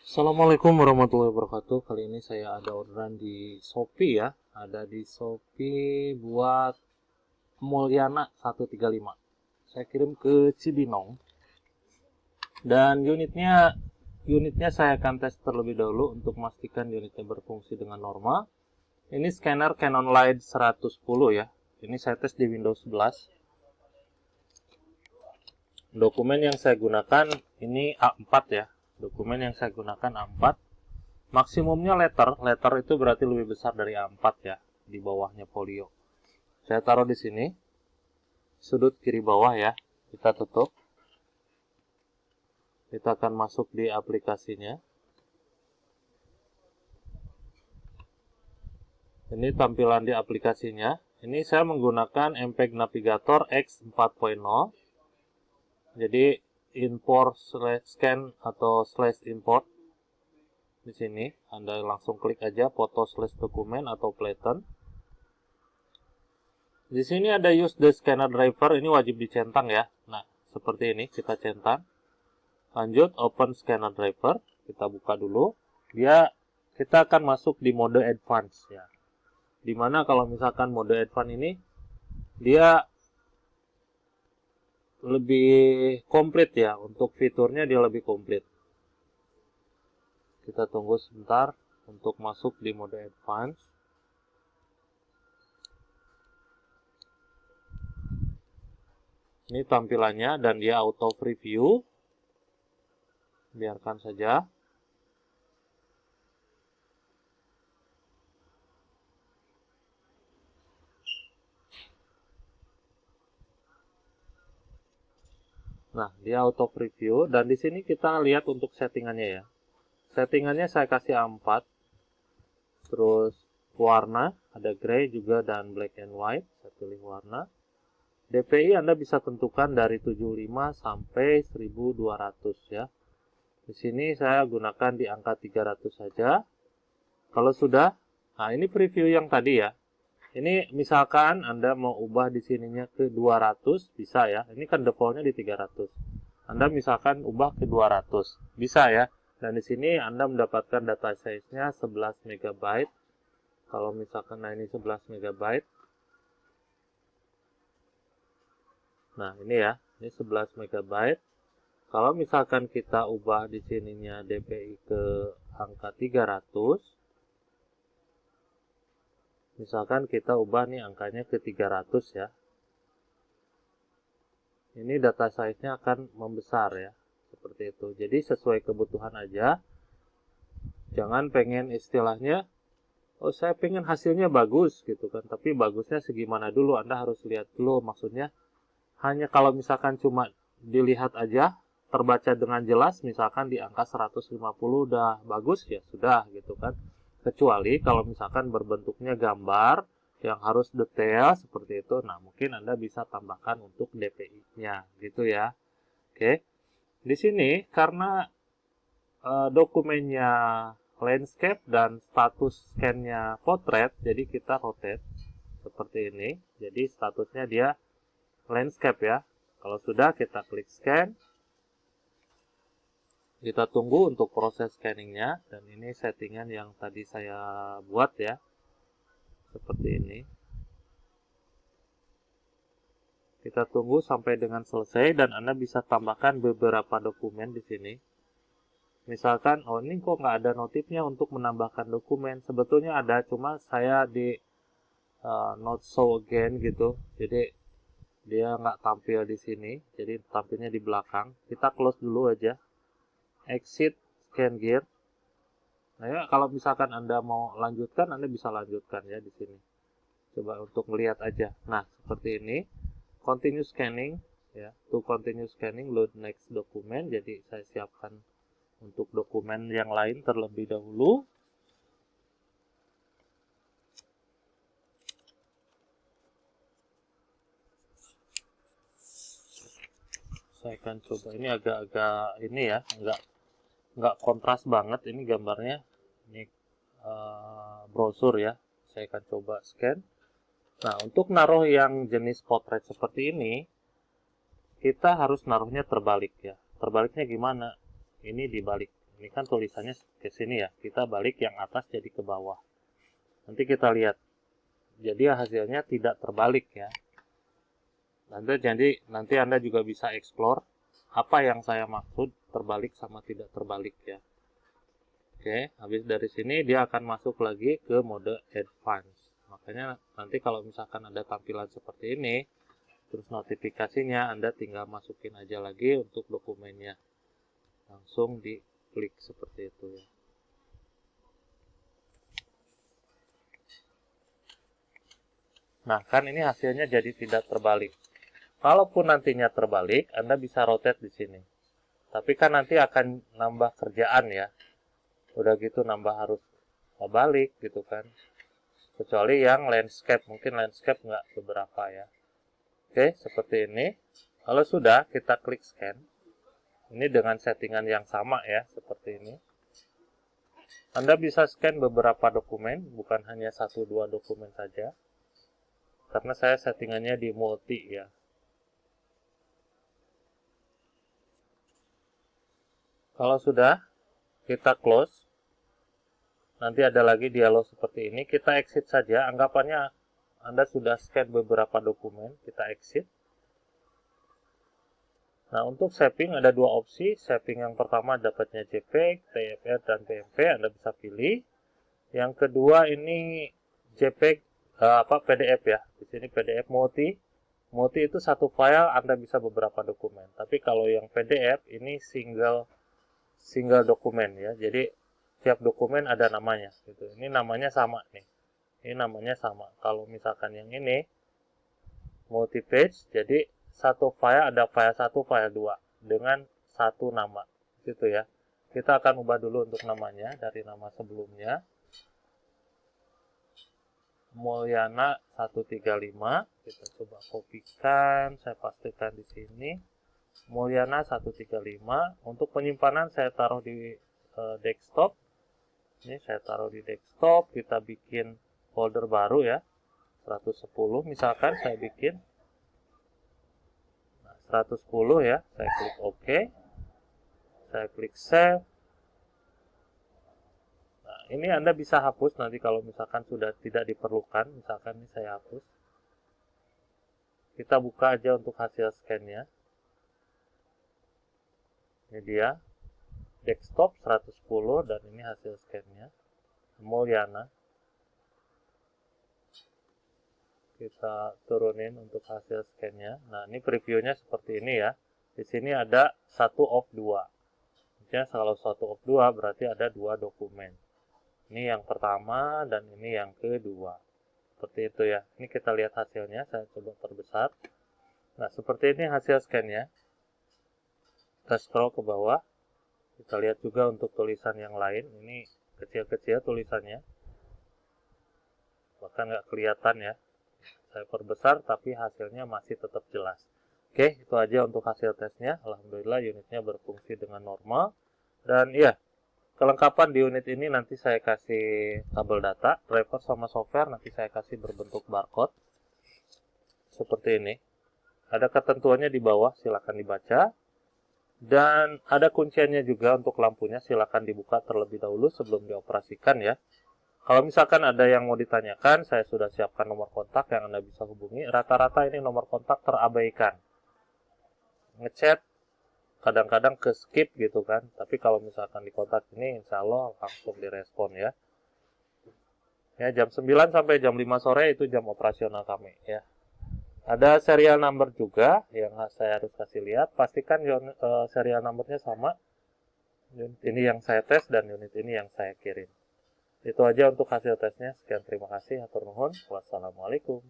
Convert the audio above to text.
Assalamualaikum warahmatullahi wabarakatuh. Kali ini saya ada orderan di Shopee ya. Ada di Shopee buat Mulyana 135. Saya kirim ke Cibinong. Dan unitnya saya akan tes terlebih dahulu untuk memastikan unitnya berfungsi dengan normal. Ini scanner Canon Light 110 ya. Ini saya tes di Windows 11. Dokumen yang saya gunakan ini A4 ya. Dokumen yang saya gunakan A4. Maksimumnya letter itu berarti lebih besar dari A4 ya, di bawahnya folio. Saya taruh di sini, sudut kiri bawah ya, kita tutup. Kita akan masuk di aplikasinya. Ini tampilan di aplikasinya. Ini saya menggunakan MPEG Navigator X 4.0. Jadi import/scan atau /import. Di sini Anda langsung klik aja foto/dokumen atau flatten. Di sini ada use the scanner driver, ini wajib dicentang ya. Nah, seperti ini kita centang. Lanjut open scanner driver, kita buka dulu. Kita akan masuk di mode advance ya. Dimana kalau misalkan mode advance ini dia lebih komplit ya, untuk fiturnya dia lebih komplit. Kita tunggu sebentar untuk masuk di mode advance. Ini tampilannya dan dia auto preview. Biarkan saja. Nah, dia auto preview dan di sini kita lihat untuk settingannya ya. Settingannya saya kasih A4. Terus warna, ada gray juga dan black and white. Saya pilih warna. DPI Anda bisa tentukan dari 75 sampai 1200 ya. Di sini saya gunakan di angka 300 saja. Kalau sudah, nah ini preview yang tadi ya. Ini misalkan Anda mau ubah di sininya ke 200, bisa ya. Ini kan defaultnya di 300. Anda misalkan ubah ke 200, bisa ya. Dan di sini Anda mendapatkan data size-nya 11 MB. Kalau misalkan nah ini 11 MB. Nah, ini ya. Ini 11 MB. Kalau misalkan kita ubah di sininya DPI ke angka 300, misalkan kita ubah nih angkanya ke 300 ya. Ini data size-nya akan membesar ya. Seperti itu. Jadi sesuai kebutuhan aja. Jangan pengen istilahnya, oh saya pengen hasilnya bagus gitu kan. Tapi bagusnya segimana dulu, Anda harus lihat dulu. Maksudnya hanya kalau misalkan cuma dilihat aja, terbaca dengan jelas, misalkan di angka 150 udah bagus ya sudah gitu kan. Kecuali kalau misalkan berbentuknya gambar yang harus detail seperti itu, nah mungkin Anda bisa tambahkan untuk DPI-nya gitu ya. Oke. Di sini karena dokumennya landscape dan status scan-nya portrait, jadi kita rotate seperti ini. Jadi statusnya dia landscape ya. Kalau sudah kita klik scan. Kita tunggu untuk proses scanningnya. Dan ini settingan yang tadi saya buat ya. Seperti ini. Kita tunggu sampai dengan selesai dan Anda bisa tambahkan beberapa dokumen di sini. Misalkan, oh ini kok nggak ada notifnya untuk menambahkan dokumen. Sebetulnya ada, cuma saya di not show again gitu. Jadi dia nggak tampil di sini. Jadi tampilnya di belakang. Kita close dulu aja. Exit scan gear. Nah ya, kalau misalkan Anda mau lanjutkan, Anda bisa lanjutkan ya di sini. Coba untuk melihat aja. Nah, seperti ini. Continue scanning ya. To continue scanning, load next document. Jadi saya siapkan untuk dokumen yang lain terlebih dahulu. Saya akan coba, ini agak-agak ini ya, nggak kontras banget ini gambarnya. Ini brosur ya. Saya akan coba scan. Nah, untuk naruh yang jenis potret seperti ini, kita harus naruhnya terbalik ya. Terbaliknya gimana? Ini dibalik. Ini kan tulisannya ke sini ya, kita balik yang atas jadi ke bawah. Nanti kita lihat. Jadi hasilnya tidak terbalik ya. Nanti Anda juga bisa explore apa yang saya maksud terbalik sama tidak terbalik ya. Oke, habis dari sini dia akan masuk lagi ke mode advance. Makanya nanti kalau misalkan ada tampilan seperti ini, terus notifikasinya Anda tinggal masukin aja lagi untuk dokumennya. Langsung diklik seperti itu ya. Nah, kan ini hasilnya jadi tidak terbalik. Kalaupun nantinya terbalik, Anda bisa rotate di sini. Tapi kan nanti akan nambah kerjaan ya. Udah gitu nambah harus balik gitu kan. Kecuali yang landscape, mungkin landscape nggak beberapa ya. Oke, seperti ini. Kalau sudah, kita klik scan. Ini dengan settingan yang sama ya, seperti ini. Anda bisa scan beberapa dokumen, bukan hanya 1-2 dokumen saja. Karena saya settingannya di multi ya. Kalau sudah, kita close. Nanti ada lagi dialog seperti ini. Kita exit saja. Anggapannya Anda sudah scan beberapa dokumen. Kita exit. Nah, untuk shaping ada dua opsi. Shaping yang pertama dapatnya JPEG, TFR, dan PNG. Anda bisa pilih. Yang kedua ini JPEG, PDF ya. Di sini PDF multi. Multi itu satu file, Anda bisa beberapa dokumen. Tapi kalau yang PDF ini single dokumen ya. Jadi tiap dokumen ada namanya gitu. Ini namanya sama nih. Ini namanya sama. Kalau misalkan yang ini multi page, jadi satu file ada file 1, file 2 dengan satu nama gitu ya. Kita akan ubah dulu untuk namanya dari nama sebelumnya. Mulyana 135. Kita coba kopikan, saya pastikan di sini. Mulyana 135. Untuk penyimpanan saya taruh di desktop. Ini saya taruh di desktop, kita bikin folder baru ya, 110 misalkan saya bikin. Nah, 110 ya, saya klik OK. Saya klik save. Nah, ini Anda bisa hapus nanti kalau misalkan sudah tidak diperlukan, misalkan ini saya hapus. Kita buka aja untuk hasil scan-nya. Ini dia. Desktop 110 dan ini hasil scan-nya. Mulyana. Kita turunin untuk hasil scan-nya. Nah, ini previewnya seperti ini ya. Di sini ada 1 of 2. Maksudnya kalau 1 of 2 berarti ada 2 dokumen. Ini yang pertama dan ini yang kedua. Seperti itu ya. Ini kita lihat hasilnya, saya coba perbesar. Nah, seperti ini hasil scan-nya. Kita scroll ke bawah. Kita lihat juga untuk tulisan yang lain. Ini kecil-kecil tulisannya. Bahkan nggak kelihatan ya. Saya perbesar tapi hasilnya masih tetap jelas. Oke, itu aja untuk hasil tesnya. Alhamdulillah unitnya berfungsi dengan normal. Dan ya, kelengkapan di unit ini nanti saya kasih tabel data, driver sama software. Nanti saya kasih berbentuk barcode. Seperti ini. Ada ketentuannya di bawah, silakan dibaca. Dan ada kunciannya juga untuk lampunya, silakan dibuka terlebih dahulu sebelum dioperasikan ya. Kalau misalkan ada yang mau ditanyakan, saya sudah siapkan nomor kontak yang Anda bisa hubungi. Rata-rata ini nomor kontak terabaikan. Ngechat, kadang-kadang ke skip gitu kan. Tapi kalau misalkan di kontak ini, insya Allah langsung direspon ya. Ya, jam 9 sampai jam 5 sore itu jam operasional kami ya. Ada serial number juga yang saya harus kasih lihat. Pastikan serial numbernya sama. Unit ini yang saya tes dan unit ini yang saya kirim. Itu aja untuk hasil tesnya. Sekian, terima kasih. Hatur nuhun. Wassalamualaikum.